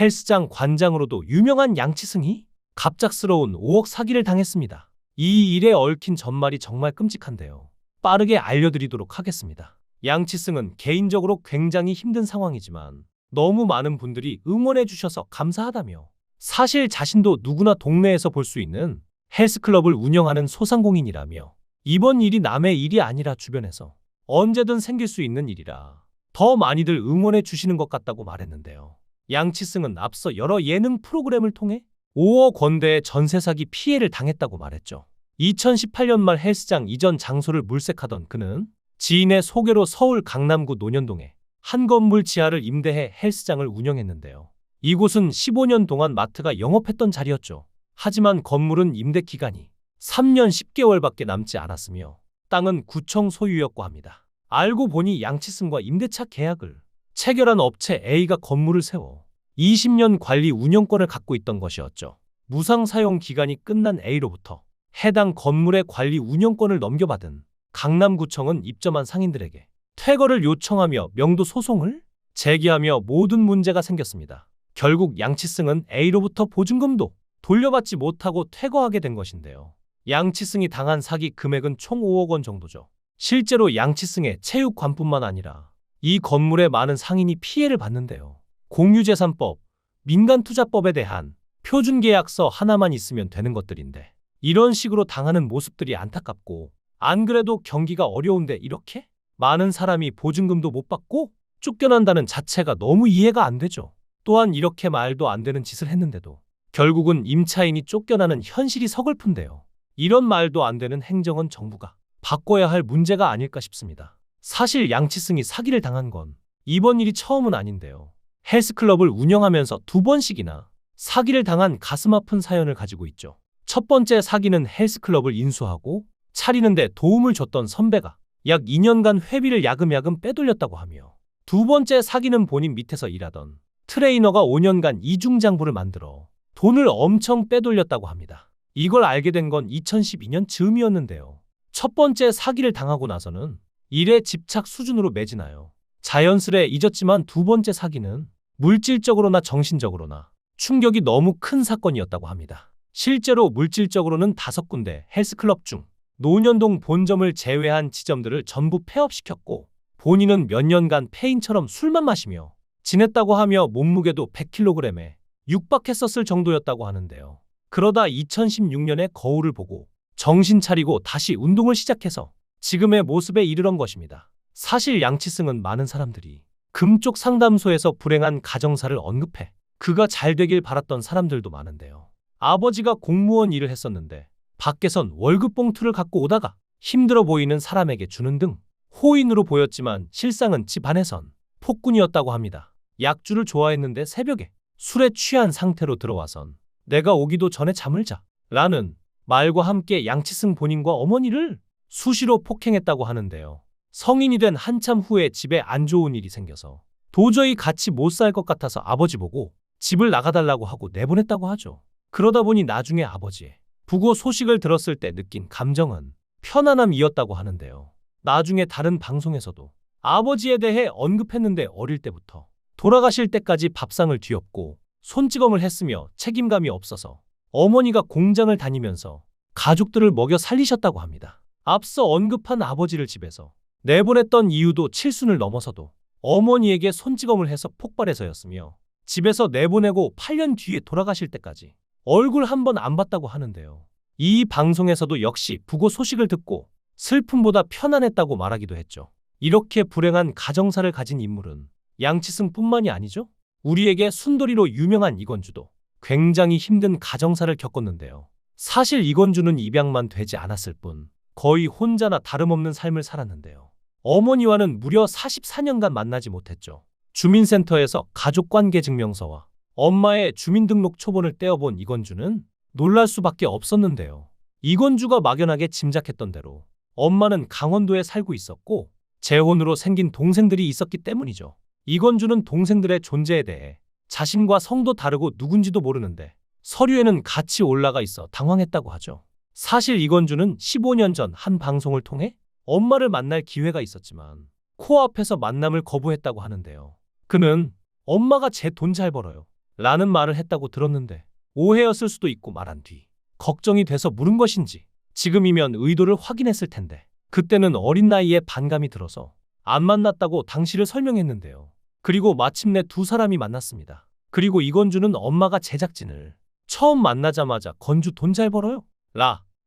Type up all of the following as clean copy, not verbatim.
헬스장 관장으로도 유명한 양치승이 갑작스러운 5억 사기를 당했습니다. 이 일에 얽힌 전말이 정말 끔찍한데요. 빠르게 알려드리도록 하겠습니다. 양치승은 개인적으로 굉장히 힘든 상황이지만 너무 많은 분들이 응원해 주셔서 감사하다며 사실 자신도 누구나 동네에서 볼 수 있는 헬스클럽을 운영하는 소상공인이라며 이번 일이 남의 일이 아니라 주변에서 언제든 생길 수 있는 일이라 더 많이들 응원해 주시는 것 같다고 말했는데요. 양치승은 앞서 여러 예능 프로그램을 통해 5억 원대의 전세 사기 피해를 당했다고 말했죠. 2018년 말 헬스장 이전 장소를 물색하던 그는 지인의 소개로 서울 강남구 논현동에 한 건물 지하를 임대해 헬스장을 운영했는데요. 이곳은 15년 동안 마트가 영업했던 자리였죠. 하지만 건물은 임대 기간이 3년 10개월밖에 남지 않았으며 땅은 구청 소유였고 합니다. 알고 보니 양치승과 임대차 계약을 체결한 업체 A가 건물을 세워 20년 관리 운영권을 갖고 있던 것이었죠. 무상 사용 기간이 끝난 A로부터 해당 건물의 관리 운영권을 넘겨받은 강남구청은 입점한 상인들에게 퇴거를 요청하며 명도 소송을 제기하며 모든 문제가 생겼습니다. 결국 양치승은 A로부터 보증금도 돌려받지 못하고 퇴거하게 된 것인데요. 양치승이 당한 사기 금액은 총 5억 원 정도죠. 실제로 양치승의 체육관뿐만 아니라 이 건물에 많은 상인이 피해를 봤는데요. 공유재산법, 민간투자법에 대한 표준계약서 하나만 있으면 되는 것들인데 이런 식으로 당하는 모습들이 안타깝고 안 그래도 경기가 어려운데 이렇게 많은 사람이 보증금도 못 받고 쫓겨난다는 자체가 너무 이해가 안 되죠. 또한 이렇게 말도 안 되는 짓을 했는데도 결국은 임차인이 쫓겨나는 현실이 서글픈데요. 이런 말도 안 되는 행정은 정부가 바꿔야 할 문제가 아닐까 싶습니다. 사실 양치승이 사기를 당한 건 이번 일이 처음은 아닌데요. 헬스클럽을 운영하면서 2번씩이나 사기를 당한 가슴 아픈 사연을 가지고 있죠. 첫 번째 사기는 헬스클럽을 인수하고 차리는데 도움을 줬던 선배가 약 2년간 회비를 야금야금 빼돌렸다고 하며 두 번째 사기는 본인 밑에서 일하던 트레이너가 5년간 이중장부를 만들어 돈을 엄청 빼돌렸다고 합니다. 이걸 알게 된 건 2012년 즈음이었는데요. 첫 번째 사기를 당하고 나서는 일에 집착 수준으로 매진하여 자연스레 잊었지만 두 번째 사기는 물질적으로나 정신적으로나 충격이 너무 큰 사건이었다고 합니다. 실제로 물질적으로는 5군데 헬스클럽 중 논현동 본점을 제외한 지점들을 전부 폐업시켰고 본인은 몇 년간 폐인처럼 술만 마시며 지냈다고 하며 몸무게도 100kg에 육박했었을 정도였다고 하는데요. 그러다 2016년에 거울을 보고 정신 차리고 다시 운동을 시작해서 지금의 모습에 이르던 것입니다. 사실 양치승은 많은 사람들이 금쪽 상담소에서 불행한 가정사를 언급해 그가 잘 되길 바랐던 사람들도 많은데요. 아버지가 공무원 일을 했었는데 밖에선 월급 봉투를 갖고 오다가 힘들어 보이는 사람에게 주는 등 호인으로 보였지만 실상은 집 안에선 폭군이었다고 합니다. 약주를 좋아했는데 새벽에 술에 취한 상태로 들어와선 내가 오기도 전에 잠을 자 라는 말과 함께 양치승 본인과 어머니를 수시로 폭행했다고 하는데요. 성인이 된 한참 후에 집에 안 좋은 일이 생겨서 도저히 같이 못 살 것 같아서 아버지 보고 집을 나가달라고 하고 내보냈다고 하죠. 그러다 보니 나중에 아버지의 부고 소식을 들었을 때 느낀 감정은 편안함이었다고 하는데요. 나중에 다른 방송에서도 아버지에 대해 언급했는데 어릴 때부터 돌아가실 때까지 밥상을 뒤엎고 손찌검을 했으며 책임감이 없어서 어머니가 공장을 다니면서 가족들을 먹여 살리셨다고 합니다. 앞서 언급한 아버지를 집에서 내보냈던 이유도 칠순을 넘어서도 어머니에게 손찌검을 해서 폭발해서였으며 집에서 내보내고 8년 뒤에 돌아가실 때까지 얼굴 한 번 안 봤다고 하는데요. 이 방송에서도 역시 부고 소식을 듣고 슬픔보다 편안했다고 말하기도 했죠. 이렇게 불행한 가정사를 가진 인물은 양치승뿐만이 아니죠. 우리에게 순돌이로 유명한 이건주도 굉장히 힘든 가정사를 겪었는데요. 사실 이건주는 입양만 되지 않았을 뿐 거의 혼자나 다름없는 삶을 살았는데요. 어머니와는 무려 44년간 만나지 못했죠. 주민센터에서 가족관계증명서와 엄마의 주민등록 초본을 떼어본 이건주는 놀랄 수밖에 없었는데요. 이건주가 막연하게 짐작했던 대로 엄마는 강원도에 살고 있었고 재혼으로 생긴 동생들이 있었기 때문이죠. 이건주는 동생들의 존재에 대해 자신과 성도 다르고 누군지도 모르는데 서류에는 같이 올라가 있어 당황했다고 하죠. 사실 이건주는 15년 전 한 방송을 통해 엄마를 만날 기회가 있었지만 코앞에서 만남을 거부했다고 하는데요. 그는 엄마가 제 돈 잘 벌어요. 라는 말을 했다고 들었는데 오해였을 수도 있고 말한 뒤 걱정이 돼서 물은 것인지 지금이면 의도를 확인했을 텐데 그때는 어린 나이에 반감이 들어서 안 만났다고 당시를 설명했는데요. 그리고 마침내 두 사람이 만났습니다. 그리고 이건주는 엄마가 제작진을 처음 만나자마자 건주 돈 잘 벌어요?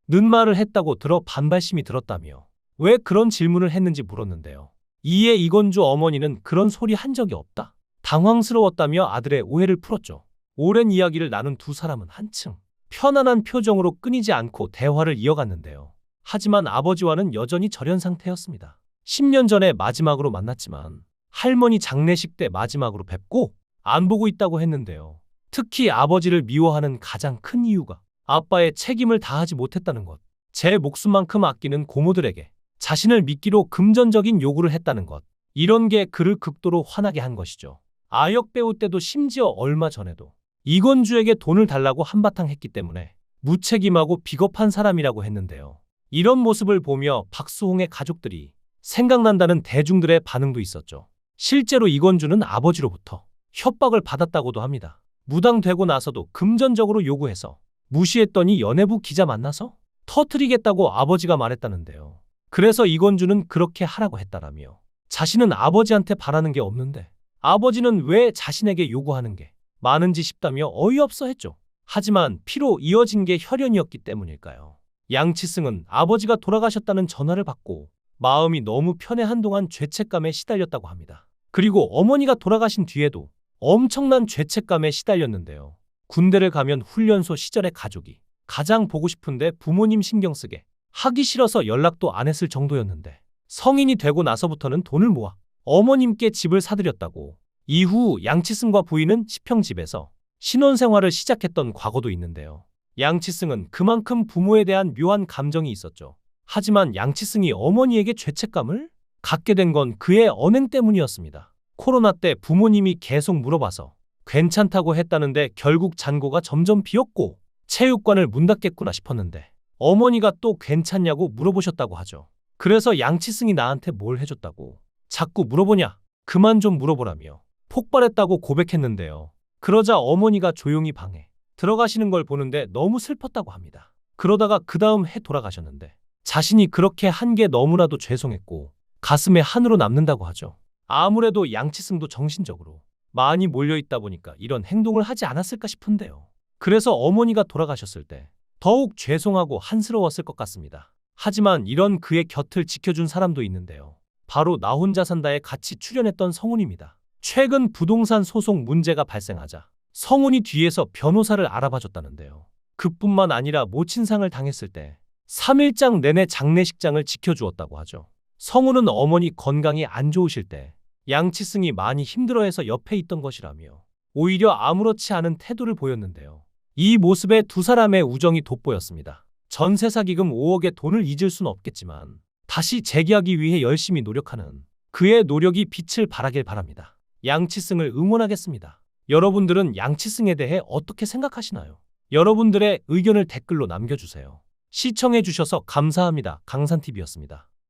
는 말을 했다고 들어 반발심이 들었다며 왜 그런 질문을 했는지 물었는데요. 이에 이건주 어머니는 그런 소리 한 적이 없다. 당황스러웠다며 아들의 오해를 풀었죠. 오랜 이야기를 나눈 두 사람은 한층 편안한 표정으로 끊이지 않고 대화를 이어갔는데요. 하지만 아버지와는 여전히 절연 상태였습니다. 10년 전에 마지막으로 만났지만 할머니 장례식 때 마지막으로 뵙고 안 보고 있다고 했는데요. 특히 아버지를 미워하는 가장 큰 이유가 아빠의 책임을 다하지 못했다는 것, 제 목숨만큼 아끼는 고모들에게 자신을 믿기로 금전적인 요구를 했다는 것, 이런 게 그를 극도로 화나게 한 것이죠. 아역 배우 때도 심지어 얼마 전에도 이건주에게 돈을 달라고 한바탕 했기 때문에 무책임하고 비겁한 사람이라고 했는데요. 이런 모습을 보며 박수홍의 가족들이 생각난다는 대중들의 반응도 있었죠. 실제로 이건주는 아버지로부터 협박을 받았다고도 합니다. 무당되고 나서도 금전적으로 요구해서 무시했더니 연예부 기자 만나서 터뜨리겠다고 아버지가 말했다는데요. 그래서 이건주는 그렇게 하라고 했다라며 자신은 아버지한테 바라는 게 없는데 아버지는 왜 자신에게 요구하는 게 많은지 싶다며 어이없어 했죠. 하지만 피로 이어진 게 혈연이었기 때문일까요? 양치승은 아버지가 돌아가셨다는 전화를 받고 마음이 너무 편해 한동안 죄책감에 시달렸다고 합니다. 그리고 어머니가 돌아가신 뒤에도 엄청난 죄책감에 시달렸는데요. 군대를 가면 훈련소 시절의 가족이 가장 보고 싶은데 부모님 신경 쓰게 하기 싫어서 연락도 안 했을 정도였는데 성인이 되고 나서부터는 돈을 모아 어머님께 집을 사드렸다고. 이후 양치승과 부인은 시평집에서 신혼생활을 시작했던 과거도 있는데요. 양치승은 그만큼 부모에 대한 묘한 감정이 있었죠. 하지만 양치승이 어머니에게 죄책감을 갖게 된 건 그의 언행 때문이었습니다. 코로나 때 부모님이 계속 물어봐서 괜찮다고 했다는데 결국 잔고가 점점 비었고 체육관을 문 닫겠구나 싶었는데 어머니가 또 괜찮냐고 물어보셨다고 하죠. 그래서 양치승이 나한테 뭘 해줬다고 자꾸 물어보냐? 그만 좀 물어보라며 폭발했다고 고백했는데요. 그러자 어머니가 조용히 방에 들어가시는 걸 보는데 너무 슬펐다고 합니다. 그러다가 그 다음 해 돌아가셨는데 자신이 그렇게 한 게 너무나도 죄송했고 가슴에 한으로 남는다고 하죠. 아무래도 양치승도 정신적으로 많이 몰려있다 보니까 이런 행동을 하지 않았을까 싶은데요. 그래서 어머니가 돌아가셨을 때 더욱 죄송하고 한스러웠을 것 같습니다. 하지만 이런 그의 곁을 지켜준 사람도 있는데요. 바로 나 혼자 산다에 같이 출연했던 성훈입니다. 최근 부동산 소송 문제가 발생하자 성훈이 뒤에서 변호사를 알아봐줬다는데요. 그뿐만 아니라 모친상을 당했을 때 3일장 내내 장례식장을 지켜주었다고 하죠. 성훈은 어머니 건강이 안 좋으실 때 양치승이 많이 힘들어해서 옆에 있던 것이라며 오히려 아무렇지 않은 태도를 보였는데요. 이 모습에 두 사람의 우정이 돋보였습니다. 전세 사기금 5억의 돈을 잊을 순 없겠지만 다시 재기하기 위해 열심히 노력하는 그의 노력이 빛을 발하길 바랍니다. 양치승을 응원하겠습니다. 여러분들은 양치승에 대해 어떻게 생각하시나요? 여러분들의 의견을 댓글로 남겨주세요. 시청해주셔서 감사합니다. 강산TV였습니다.